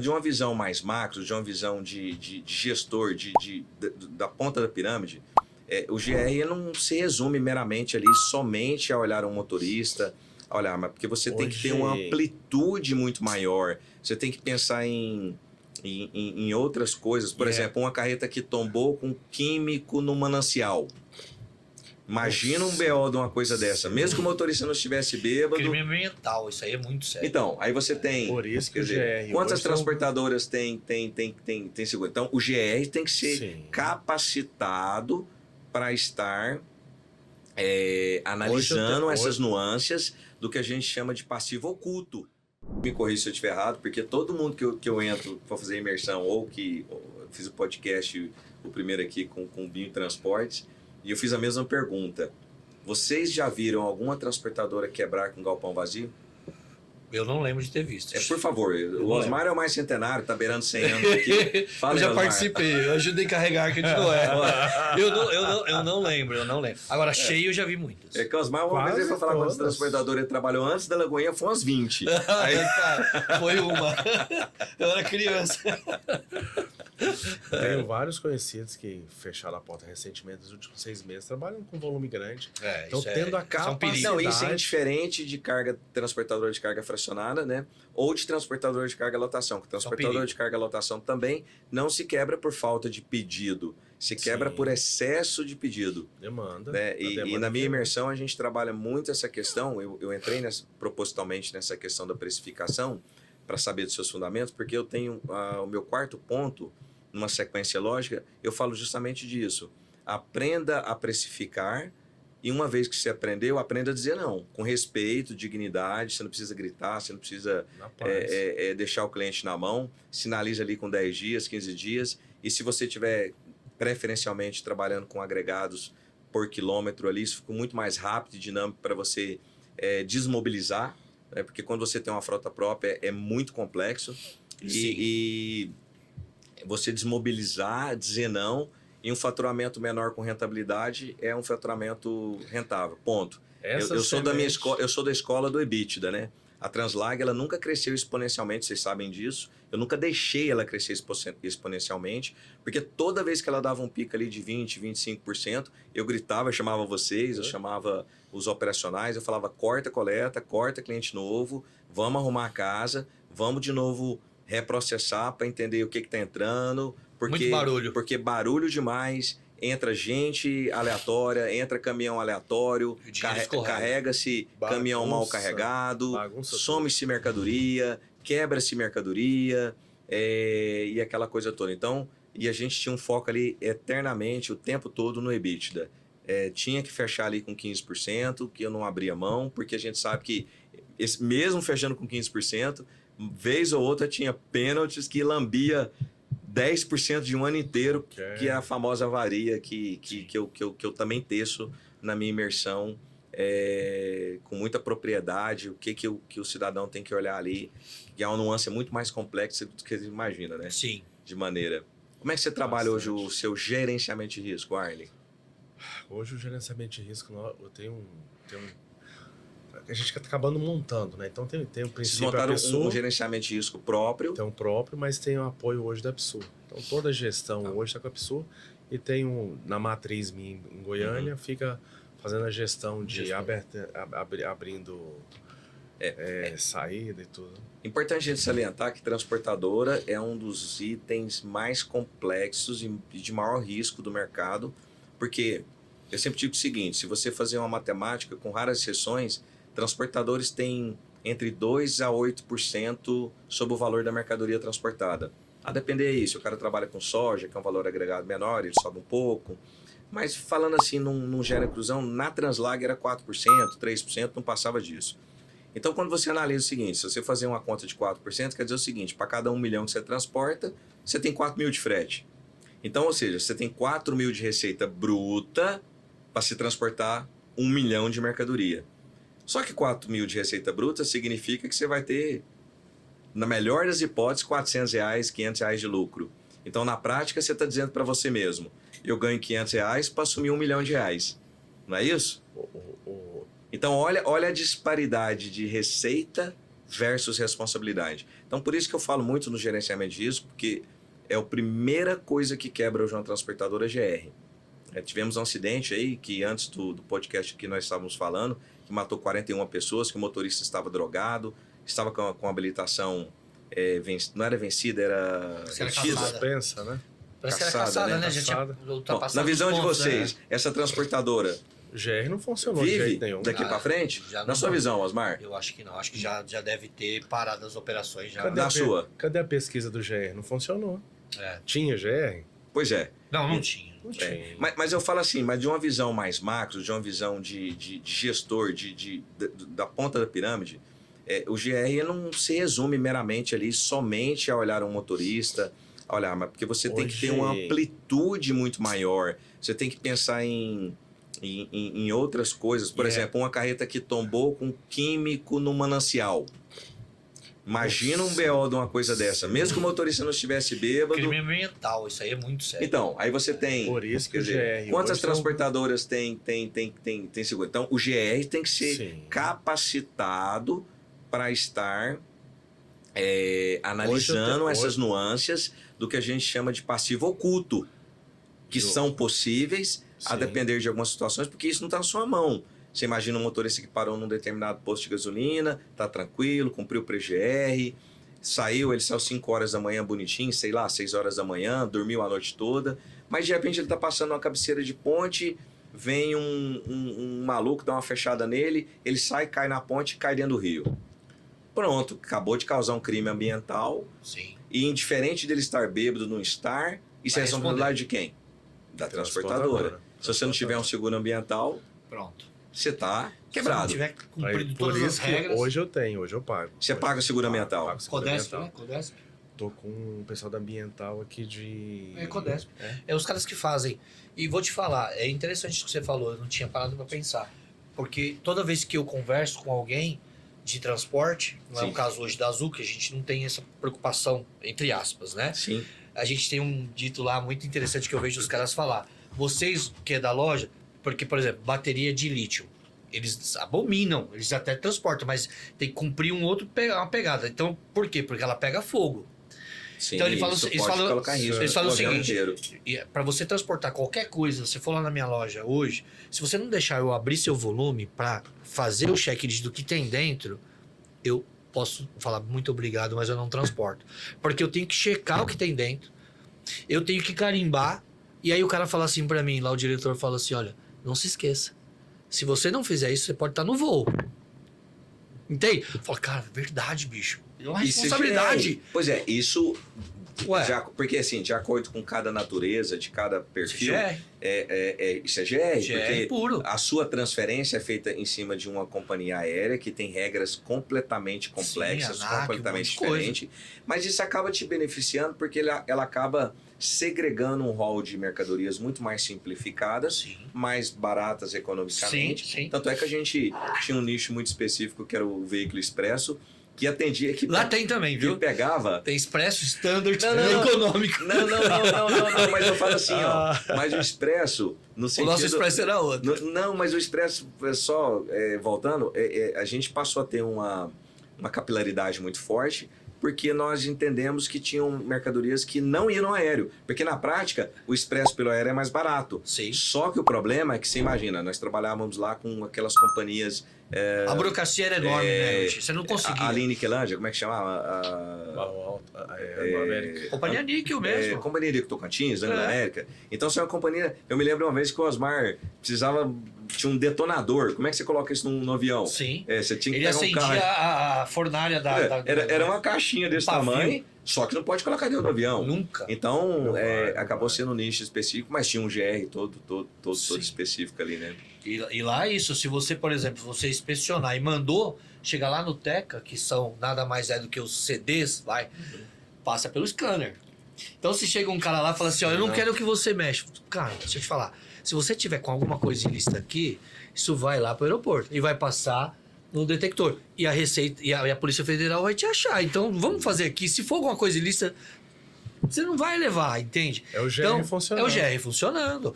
De uma visão mais macro, de uma visão de gestor, da ponta da pirâmide, o GR não se resume meramente ali somente a olhar um motorista, a olhar, mas porque você tem que ter uma amplitude muito maior, você tem que pensar em outras coisas. Por exemplo, uma carreta que tombou com químico no manancial. Imagina um BO de uma coisa dessa. Mesmo que o motorista não estivesse bêbado... Crime ambiental, isso aí é muito sério. Então, aí você tem... Por isso que quer dizer, GR... quantas transportadoras tem seguro? Então, o GR tem que ser capacitado para estar analisando essas nuances do que a gente chama de passivo oculto. Me corrija se eu estiver errado, porque todo mundo que eu entro para fazer imersão, ou que eu fiz o podcast, o primeiro aqui com o Binho Transportes, e eu fiz a mesma pergunta. Vocês já viram alguma transportadora quebrar com galpão vazio? Eu não lembro de ter visto. Por favor, o Osmar é o mais centenário, tá beirando 100 anos aqui. Fala eu já Osmar. Participei, eu ajudei a carregar aqui de Noé. Eu não lembro. Agora, cheio eu já vi muitas. É que o Osmar, uma vez ele foi falar com os transportadores, ele trabalhou antes da Lagoinha, foi umas 20. Aí... foi uma. Eu era criança. Tenho vários conhecidos que fecharam a porta recentemente, nos últimos 6 meses, trabalham com volume grande. Então, tendo a capacidade... Não, isso é diferente de transportadora de carga fracionada, né? Ou de transportadora de carga lotação. Que transportadora de carga lotação também não se quebra por falta de pedido. Se quebra por excesso de pedido. Demanda. Né? E na minha imersão a gente trabalha muito essa questão. Eu entrei propositalmente nessa questão da precificação para saber dos seus fundamentos, porque eu tenho o meu quarto ponto, numa sequência lógica, eu falo justamente disso. Aprenda a precificar, e uma vez que você aprendeu, aprenda a dizer não, com respeito, dignidade. Você não precisa gritar, você não precisa deixar o cliente na mão. Sinaliza ali com 10 dias, 15 dias, e se você tiver preferencialmente trabalhando com agregados por quilômetro ali, isso fica muito mais rápido e dinâmico para você desmobilizar, né? Porque quando você tem uma frota própria é muito complexo, e você desmobilizar, dizer não, e um faturamento menor com rentabilidade é um faturamento rentável, ponto. Eu sou da escola do EBITDA, né? A Translag, ela nunca cresceu exponencialmente, vocês sabem disso. Eu nunca deixei ela crescer exponencialmente, porque toda vez que ela dava um pico ali de 20%, 25%, eu gritava, eu chamava vocês, eu chamava os operacionais, eu falava, corta coleta, corta cliente novo, vamos arrumar a casa, vamos de novo reprocessar para entender o que está entrando. Muito barulho. Porque barulho demais, entra gente aleatória, entra caminhão aleatório, carrega-se caminhão mal carregado, some-se mercadoria, quebra-se mercadoria, e aquela coisa toda. Então, e a gente tinha um foco ali eternamente, o tempo todo no EBITDA. Tinha que fechar ali com 15%, que eu não abria mão, porque a gente sabe que, mesmo fechando com 15%, vez ou outra tinha pênaltis que lambia 10% de um ano inteiro, que é a famosa avaria que eu também teço na minha imersão, com muita propriedade, o que o cidadão tem que olhar ali, que é uma nuance muito mais complexa do que você imagina, né? Sim. De maneira... Como é que você trabalha hoje o seu gerenciamento de risco, Arley? Hoje o gerenciamento de risco, eu tenho a gente está acabando montando, né? Então tem o princípio. Vocês montaram um gerenciamento de risco próprio? Tem um próprio, mas tem o apoio hoje da PSU. Então toda a gestão hoje está com a PSU, e tem na matriz minha em Goiânia, fica fazendo a gestão de abrindo saída e tudo. Importante a gente salientar que transportadora é um dos itens mais complexos e de maior risco do mercado, porque eu sempre digo o seguinte: se você fazer uma matemática com raras exceções, transportadores têm entre 2% a 8% sobre o valor da mercadoria transportada. A depender disso, o cara trabalha com soja, que é um valor agregado menor, ele sobe um pouco. Mas falando assim, num gera inclusão, na Translag era 4%, 3%, não passava disso. Então, quando você analisa o seguinte, se você fazer uma conta de 4%, quer dizer o seguinte: para cada 1 milhão que você transporta, você tem 4 mil de frete. Então, ou seja, você tem 4 mil de receita bruta para se transportar 1 milhão de mercadoria. Só que 4 mil de receita bruta significa que você vai ter, na melhor das hipóteses, R$400, R$500 de lucro. Então, na prática, você está dizendo para você mesmo: eu ganho R$500 para assumir R$1 milhão. Não é isso? Então, olha a disparidade de receita versus responsabilidade. Então, por isso que eu falo muito no gerenciamento de risco, porque é a primeira coisa que quebra hoje uma transportadora GR. Tivemos um acidente aí, que antes do podcast que nós estávamos falando, que matou 41 pessoas, que o motorista estava drogado, estava com a habilitação, não era vencida, era suspensa, né? Parece que era caçada, né? Já tinha ultrapassado. Na visão de pontos, vocês, né? essa transportadora GR não funcionou de vive jeito nenhum. daqui para frente? Na sua visão, Osmar? Eu acho que não. Acho que já deve ter parado as operações já. Na sua? Cadê a pesquisa do GR? Não funcionou. É. Tinha GR? Pois é. Não tinha. Não tinha. Mas eu falo assim, mas de uma visão mais macro, de uma visão de gestor, da ponta da pirâmide, o GR não se resume meramente ali somente a olhar um motorista, mas porque você tem que ter uma amplitude muito maior. Você tem que pensar em outras coisas. Por exemplo, uma carreta que tombou com químico no manancial. Imagina um BO de uma coisa dessa. Mesmo que o motorista não estivesse bêbado. Crime ambiental, isso aí é muito sério. Então, aí você tem. Por isso que quer dizer, GR quantas transportadoras tem seguro? Então, o GR tem que ser capacitado para estar analisando essas nuances do que a gente chama de passivo oculto, que são possíveis a depender de algumas situações, porque isso não está na sua mão. Você imagina um motorista que parou num determinado posto de gasolina, tá tranquilo, cumpriu o pré-GR, ele saiu 5 horas da manhã bonitinho, 6 horas da manhã, dormiu a noite toda, mas de repente ele tá passando uma cabeceira de ponte, vem um maluco, dá uma fechada nele, ele sai, cai na ponte e cai dentro do rio. Pronto, acabou de causar um crime ambiental. Sim. E indiferente dele estar bêbado, não estar, isso é responsabilidade de quem? Da transportadora. Se você não tiver um seguro ambiental, pronto. Você tá quebrado. Se não tiver cumprido Por todas as isso que regras. hoje eu pago. Você paga o seguro ambiental? Pago seguro Codesp, ambiental. né? Codesp. Tô com o pessoal da ambiental aqui de... Codesp. É os caras que fazem. E vou te falar, é interessante o que você falou, eu não tinha parado para pensar. Porque toda vez que eu converso com alguém de transporte, não é o caso hoje da Azul, que a gente não tem essa preocupação, entre aspas, né? Sim. A gente tem um dito lá muito interessante que eu vejo os caras falar. Vocês que é da loja, porque, por exemplo, bateria de lítio, eles abominam, eles até transportam, mas tem que cumprir uma pegada. Então, por quê? Porque ela pega fogo. Sim, então eles falam o seguinte, para você transportar qualquer coisa, se for lá na minha loja hoje, se você não deixar eu abrir seu volume para fazer o checklist do que tem dentro, eu posso falar muito obrigado, mas eu não transporto. Porque eu tenho que checar o que tem dentro, eu tenho que carimbar, e aí o cara fala assim para mim, lá o diretor fala assim, olha, não se esqueça, se você não fizer isso, você pode estar no voo. Entende? Eu falo, cara, verdade, bicho. É uma responsabilidade. Pois é, isso... porque assim, de acordo com cada natureza, de cada perfil, isso é GR, porque puro. A sua transferência é feita em cima de uma companhia aérea que tem regras completamente complexas, completamente diferentes, mas isso acaba te beneficiando porque ela acaba segregando um hall de mercadorias muito mais simplificadas, mais baratas economicamente. Sim. Tanto é que a gente tinha um nicho muito específico que era o veículo expresso, que atendia... Lá tem também, viu? Que pegava... Tem expresso, standard, econômico. Não, mas eu falo assim, mas o expresso... No sentido, o nosso expresso era outro. Não, mas o expresso, voltando, a gente passou a ter uma capilaridade muito forte, porque nós entendemos que tinham mercadorias que não iam no aéreo. Porque na prática, o expresso pelo aéreo é mais barato. Sim. Só que o problema é que, você imagina, nós trabalhávamos lá com aquelas companhias... a burocracia era enorme, né? Você não conseguia. A Aline Quelândia, como é que chamava? Companhia Níquel mesmo. Companhia Níquel Tocantins, Anglo América. Então, isso é uma companhia... Eu me lembro uma vez que o Osmar precisava... Tinha um detonador. Como é que você coloca isso no avião? Sim. Você tinha que Ele pegar um carro... acendia a fornalha Era uma caixinha desse tamanho, só que não pode colocar dentro do avião. Nunca. Então, acabou sendo um nicho específico, mas tinha um GR todo específico ali, né? E lá é isso. Se você, por exemplo, você inspecionar e mandou chegar lá no Teca, que são nada mais do que os CDs, passa pelo scanner. Então, se chega um cara lá e fala assim, eu não quero que você mexa. Cara, deixa eu te falar. Se você tiver com alguma coisa ilícita aqui, isso vai lá para o aeroporto e vai passar no detector. E a Receita e a Polícia Federal vai te achar. Então, vamos fazer aqui. Se for alguma coisa ilícita, você não vai levar, entende? É o GR funcionando. É o GR funcionando.